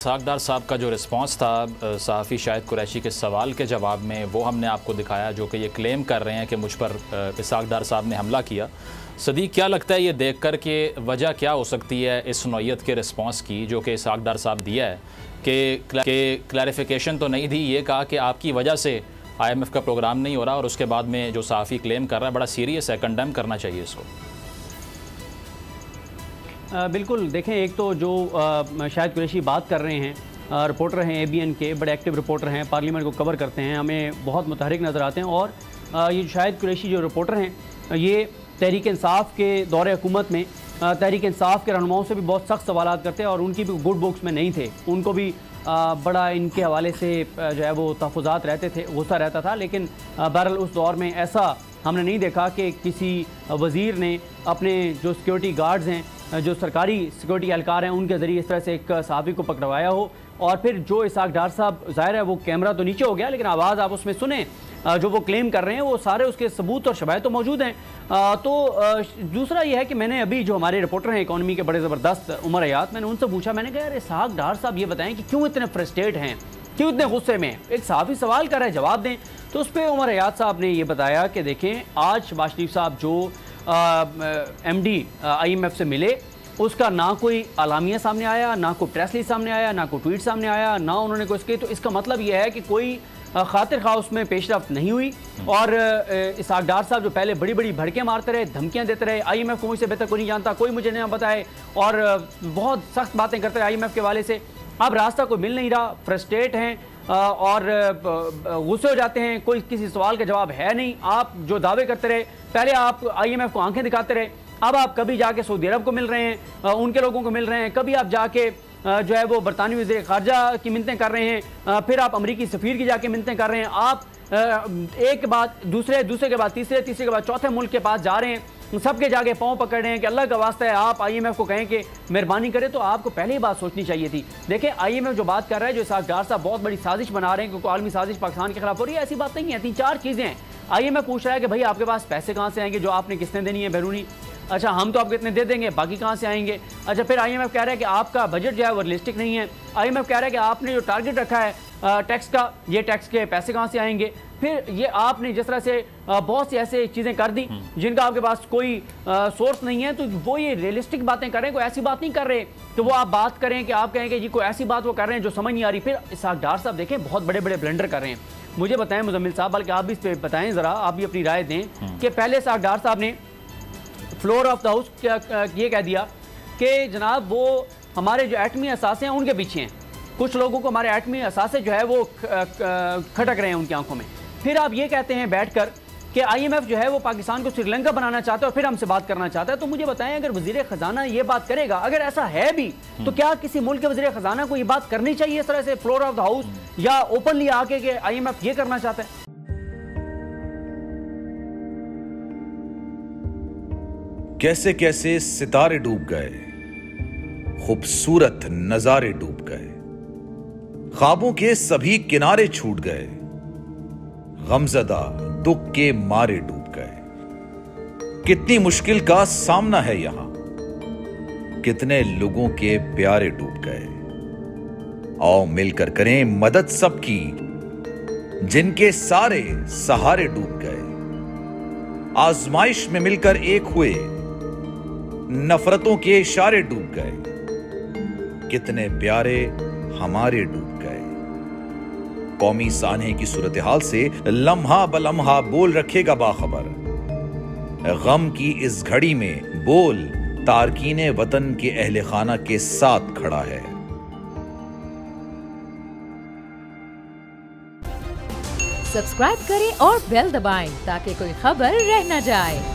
इसहाक़ साहब का जो रिस्पांस था सहाफ़ी शाहिद कुरैशी के सवाल के जवाब में, वो हमने आपको दिखाया, जो कि ये क्लेम कर रहे हैं कि मुझ पर इसहाक़ साहब ने हमला किया। सदीक़, क्या लगता है ये देख कर कि वजह क्या हो सकती है इस नौइयत के रिस्पांस की जो कि इसहाक़ साहब दिया है कि क्लैरिफिकेशन तो नहीं दी, ये कहा कि आपकी वजह से IMF का प्रोग्राम नहीं हो रहा, और उसके बाद में जो सहाफ़ी क्लेम कर रहा है बड़ा सीरियस है, कंडेम करना चाहिए इसको। बिल्कुल, देखें, एक तो जो शाहिद कुरैशी बात कर रहे हैं, रिपोर्टर हैं ABN के, बड़े एक्टिव रिपोर्टर हैं, पार्लियामेंट को कवर करते हैं, हमें बहुत मुतहरिक नज़र आते हैं। और ये शाहिद कुरैशी जो रिपोर्टर हैं, ये तहरीक इंसाफ के दौरे हुकूमत में तहरीक इंसाफ के रहनुमाओं से भी बहुत सख्त सवालात करते हैं, और उनकी भी गुड बुक्स में नहीं थे। उनको भी बड़ा इनके हवाले से जो है वो तहफ़्फ़ुज़ात रहते थे, गुस्सा रहता था। लेकिन बहरहाल उस दौर में ऐसा हमने नहीं देखा कि किसी वज़ीर ने अपने जो सिक्योरिटी गार्ड्स हैं, जो सरकारी सिक्योरिटी एहलकार हैं, उनके ज़रिए इस तरह से एक सहाफ़ी को पकड़वाया हो। और फिर जो इसहाक़ डार साहब, ज़ाहिर है वो कैमरा तो नीचे हो गया, लेकिन आवाज़ आप उसमें सुने, जो वो क्लेम कर रहे हैं वो सारे उसके सबूत और शवाहिद तो मौजूद हैं। दूसरा ये है कि मैंने अभी जो हमारे रिपोर्टर हैं इकॉनमी के बड़े ज़बरदस्त उमर हयात, मैंने उनसे पूछा, मैंने कहा यार इसहाक़ डार साहब ये बताएं कि क्यों इतने फ्रस्ट्रेट हैं, क्यों इतने गुस्से में, एक सहाफ़ी सवाल कर रहा है, जवाब दें। तो उस पर उमर हयात साहब ने ये बताया कि देखें, आज शहबाज शरीफ साहब जो MD IMF से मिले, उसका ना कोई अलामिया सामने आया, ना कोई प्रेस रिलीज सामने आया, ना कोई ट्वीट सामने आया, ना उन्होंने कुछ किया। तो इसका मतलब यह है कि कोई खातिर खा उसमें पेशरफ्त नहीं हुई। और इसहाक़ डार साहब जो पहले बड़ी बड़ी भड़कें मारते रहे, धमकियां देते रहे, IMF को मुझसे बेहतर कोई नहीं जानता, कोई मुझे नहीं बताए, और बहुत सख्त बातें करते रहे IMF के वाले से, अब रास्ता कोई मिल नहीं रहा, फ्रस्ट्रेट हैं और गुस्से हो जाते हैं, कोई किसी सवाल का जवाब है नहीं। आप जो दावे करते रहे, पहले आप IMF को आंखें दिखाते रहे, अब आप कभी जाके सऊदी अरब को मिल रहे हैं, उनके लोगों को मिल रहे हैं, कभी आप जाके जो है वो बरतानवी वज़ीर ख़ारजा की मिन्नतें कर रहे हैं, फिर आप अमरीकी सफ़ीर की जाके मिन्नतें कर रहे हैं। आप एक के बाद दूसरे, दूसरे के बाद तीसरे, तीसरे के बाद चौथे मुल्क के पास जा रहे हैं, सबके जाके पाँव पकड़ रहे हैं कि अल्लाह का वास्ता है आप IMF को कहें कि मेहरबानी करें। तो आपको पहले ही बात सोचनी चाहिए थी। देखें, IMF जो बात कर रहा है, जो इसहाक़ डार साहब बहुत बड़ी साजिश बना रहे हैं क्योंकि आलमी साजिश पाकिस्तान के खिलाफ हो रही है, ऐसी बात नहीं है। 3-4 चीज़ें हैं। IMF पूछ रहा है कि भाई आपके पास पैसे कहाँ से आएंगे, जो आपने किस्तें देनी है बैरूनी, अच्छा हम तो आपको इतने दे देंगे, बाकी कहाँ से आएंगे। अच्छा, फिर IMF कह रहा है कि आपका बजट जो है वो रियलिस्टिक नहीं है। IMF कह रहा है कि आपने जो टारगेट रखा है टैक्स का, ये टैक्स के पैसे कहाँ से आएंगे। फिर ये आपने जिस तरह से बहुत सी ऐसी चीज़ें कर दी जिनका आपके पास कोई सोर्स नहीं है, तो वो ये रियलिस्टिक बातें कर रहे हैं, कोई ऐसी बात नहीं कर रहे। तो वो आप बात करें कि आप कहें कि जी कोई ऐसी बात वो कर रहे हैं जो समझ नहीं आ रही। फिर इसहाक़ डार साहब देखें बहुत बड़े बड़े ब्लंडर कर रहे हैं। मुझे बताएं मुजम्मिल साहब, बल्कि आप भी इस पर बताएं ज़रा, आप भी अपनी राय दें कि पहले इसहाक़ डार साहब ने फ्लोर ऑफ द हाउस ये कह दिया कि जनाब वो हमारे जो एटमी असासे हैं उनके पीछे हैं, कुछ लोगों को हमारे एटमी असासे जो है वो खटक रहे हैं उनकी आंखों में। फिर आप ये कहते हैं बैठकर कि IMF जो है वो पाकिस्तान को श्रीलंका बनाना चाहता है और फिर हमसे बात करना चाहता है। तो मुझे बताएं, अगर वज़ीर ख़जाना ये बात करेगा, अगर ऐसा है भी, तो क्या किसी मुल्क के वज़ीर ख़जाना को ये बात करनी चाहिए इस तरह से फ्लोर ऑफ द हाउस, या ओपनली आके कि IMF ये करना चाहता है? कैसे कैसे सितारे डूब गए, खूबसूरत नजारे डूब गए, ख्वाबों के सभी किनारे छूट गए, गमज़दा दुख के मारे डूब गए। कितनी मुश्किल का सामना है यहां, कितने लोगों के प्यारे डूब गए। आओ मिलकर करें मदद सबकी, जिनके सारे सहारे डूब गए। आजमाइश में मिलकर एक हुए, नफरतों के इशारे डूब गए, कितने प्यारे हमारे डूब गए। कौमी सानहे की सूरत हाल से लम्हा बलम्हा बोल रखेगा बाखबर, गम की इस घड़ी में बोल तारकीने वतन के अहले खाना के साथ खड़ा है। सब्सक्राइब करें और बेल दबाएं ताकि कोई खबर रह न जाए।